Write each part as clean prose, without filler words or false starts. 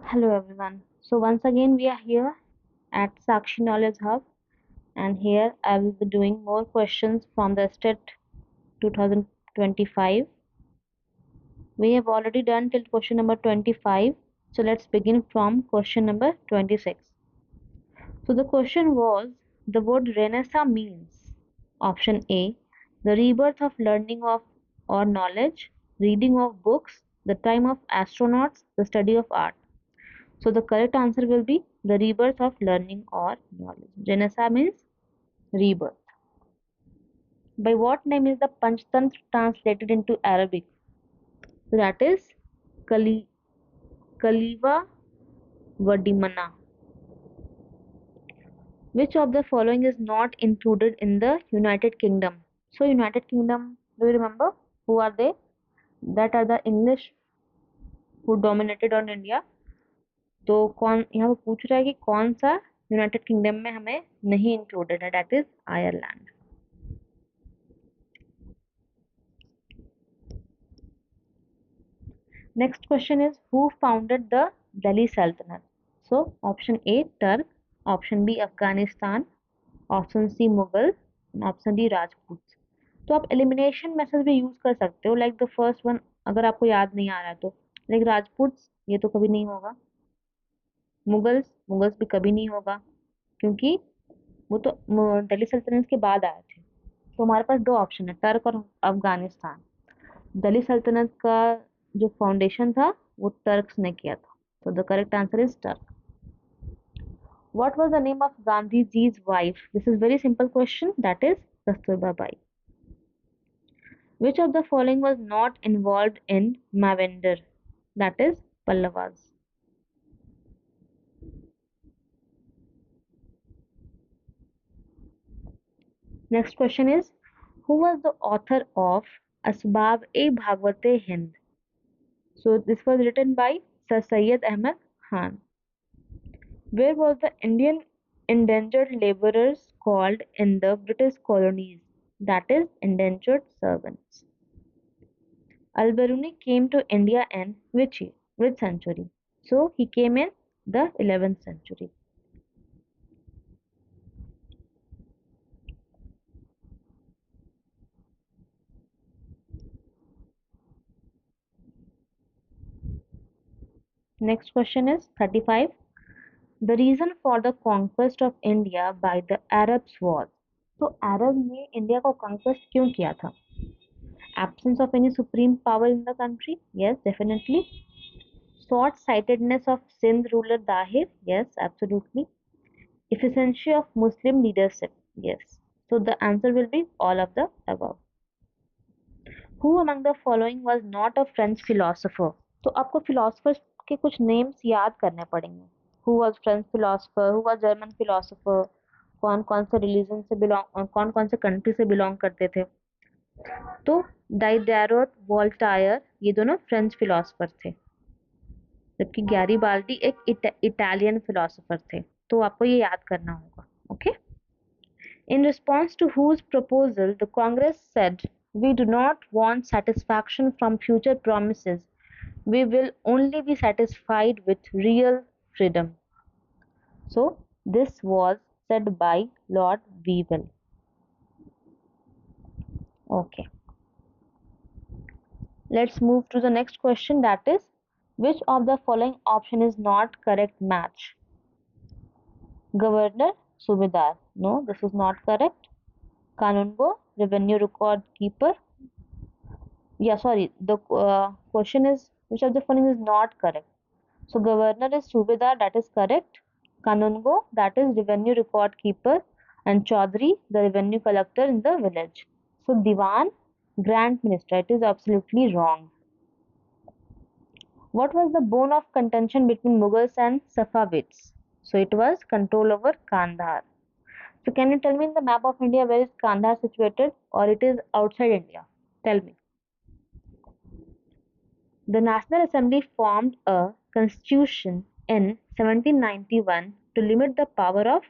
Hello everyone. So once again we are here at Sakshi Knowledge Hub, and here I will be doing more questions from the STET 2025. We have already done till question number 25. So let's begin from question number 26. So the question was, the word Renaissance means option A, the rebirth of learning of or knowledge, reading of books, the time of astronauts, the study of art. So the correct answer will be the rebirth of learning or knowledge. Janasa means rebirth. By what name is the Panchtantra translated into Arabic? So that is Kali, Kaliva Vadimana. Which of the following is not included in the United Kingdom? So United Kingdom, do you remember who are they? That are the English who dominated on India. तो कौन यहाँ पे पूछ रहा है कि कौन सा यूनाइटेड किंगडम में हमें नहीं इंक्लूडेड है, that is Ireland. Next question is, who founded the Delhi Sultanate? So option A Turk, option B Afghanistan, option C Mughal, and option D Rajputs. तो आप एलिमिनेशन मेथड भी यूज कर सकते हो, लाइक द फर्स्ट वन. अगर आपको याद नहीं आ रहा है तो लाइक राजपूट्स, ये तो कभी नहीं होगा. मुगल्स, मुगल्स भी कभी नहीं होगा, क्योंकि वो तो दिल्ली सल्तनत के बाद आए थे. तो हमारे पास दो ऑप्शन है, टर्क और अफगानिस्तान. दिल्ली सल्तनत का जो फाउंडेशन था वो टर्क्स ने किया था. So the correct answer is Turk. What was the name of Gandhi ji's wife? This is very simple question. That is Kasturba Bai. Which of the following was not involved in Mavender? That is Pallavas. Next question is, who was the author of Asbab-e Hind? So this was written by Sir Syed Ahmad Khan. Where was the Indian indentured laborers called in the British colonies? That is indentured servants. Al-Biruni came to India in which year, which century? So he came in the 11th century. Next question is 35. The reason for the conquest of India by the Arabs was. तो अरब ने India को conquest क्यों किया था? Absence of any supreme power in the country? Yes, definitely. Short-sightedness of Sindh ruler Dahir? Yes, absolutely. Efficiency of Muslim leadership? Yes. So the answer will be all of the above. Who among the following was not a French philosopher? तो आपको philosophers के कुछ names याद करने पड़ेंगे. Who was French philosopher? Who was German philosopher? कौन कौन से रिलीजन से बिलोंग, कौन कौन से कंट्री से बिलोंग करते थे? तो डाइडेरोट, वोल्टायर, ये दोनों फ्रेंच फिलोसफर थे, जबकि गैरीबाल्डी एक इटालियन फिलोसोफर थे. तो आपको ये याद करना होगा. Okay. In response to whose proposal the Congress said, we do not want satisfaction from future promises, we will only be satisfied with real freedom. So this was said by Lord Weevil. Okay. Let's move to the next question, that is, which of the following option is not correct match? Governor, Subedar. No, this is not correct. Kanungo, revenue record keeper. Yeah, sorry. The question is, which of the following is not correct? So governor is Subedar, that is correct. Kanungo, that is revenue record keeper, and Chaudhary, the revenue collector in the village. So Diwan, grand minister, it is absolutely wrong. What was the bone of contention between Mughals and Safavids? So it was control over Kandahar. So can you tell me in the map of India where is Kandahar situated, or it is outside India? Tell me. The National Assembly formed a constitution in 1791 to limit the power of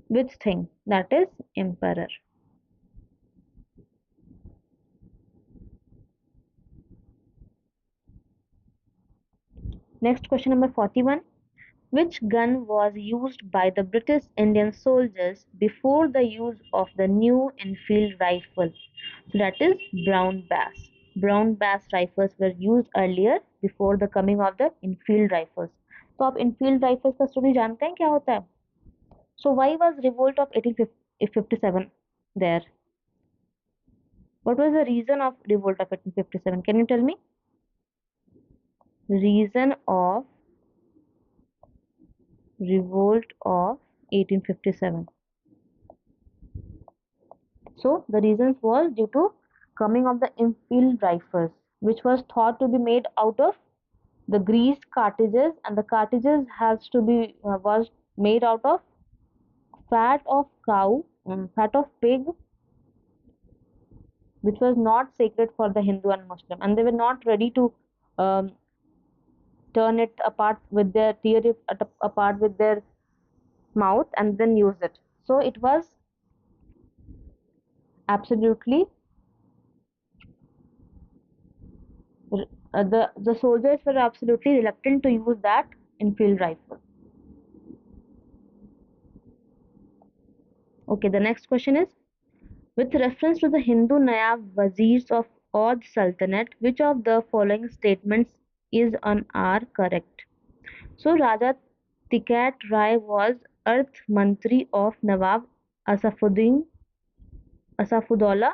which thing? That is emperor. Next question number 41. Which gun was used by the British Indian soldiers before the use of the new Enfield rifle? So that is brown bass. Brown bass rifles were used earlier before the coming of the Enfield rifles. तो आप Enfield rifles का story जानते हैं क्या होता है? So why was revolt of 1857 there? What was the reason of revolt of 1857? Can you tell me? Reason of revolt of 1857. So the reasons was due to coming of the Enfield rifles, which was thought to be made out of the greased cartridges, and the cartridges has to be was made out of fat of cow, fat of pig, which was not sacred for the Hindu and Muslim, and they were not ready to um, turn it apart with their tear it apart with their mouth and then use it. So it was absolutely the soldiers were absolutely reluctant to use that Enfield rifle. Okay, the next question is, with reference to the Hindu Nayab Wazirs of Oudh Sultanate, which of the following statements is on are correct? So Raja Tikat Rai was Earth Mantri of Nawab Asafuddin Asafudollah.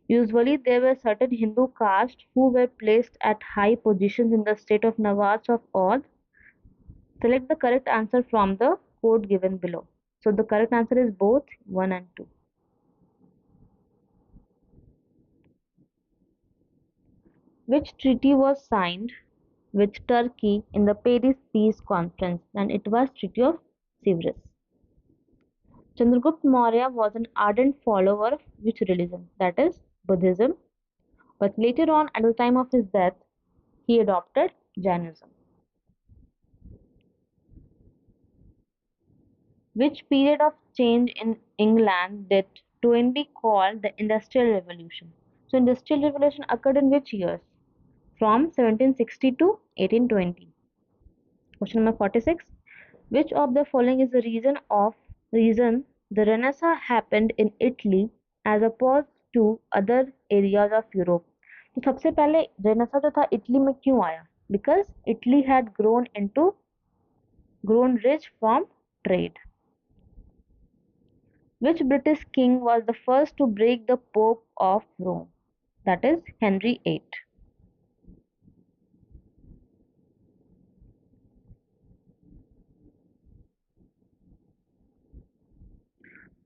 Usually there were certain Hindu castes who were placed at high positions in the state of Nawabs of Oudh. Select the correct answer from the code given below. So the correct answer is both 1 and 2. Which treaty was signed with Turkey in the Paris Peace Conference? And it was Treaty of Sevres. Chandragupta Maurya was an ardent follower of which religion? That is Buddhism. But later on, at the time of his death, he adopted Jainism. Which period of change in England did Toynbee call the Industrial Revolution? So, Industrial Revolution occurred in which years? From 1760 to 1820. Question number 46. Which of the following is the reason the Renaissance happened in Italy as opposed to other areas of Europe? तो सबसे पहले Renaissance जो था Italy में क्यों आया? Because Italy had grown rich from trade. Which British king was the first to break the Pope of Rome? That is Henry VIII.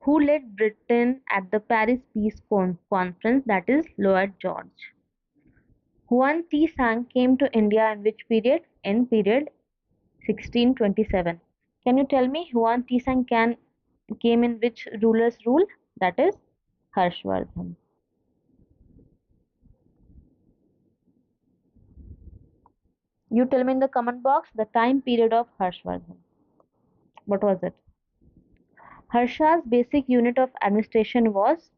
Who led Britain at the Paris Peace Conference? That is Lloyd George. Huan Ti Sang came to India in which period? In period 1627. Can you tell me Huan Ti Sang came in which ruler's rule? That is Harshvardhan. You tell me in the comment box the time period of Harshvardhan. What was it? Harsha's basic unit of administration was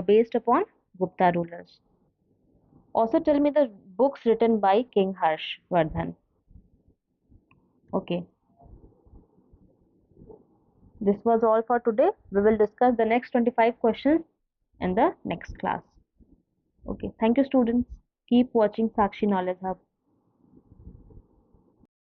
based upon Gupta rulers. Also tell me the books written by King Harshvardhan. Okay, this was all for today. We will discuss the next 25 questions in the next class. Okay, thank you students. Keep watching Sakshi Knowledge Hub.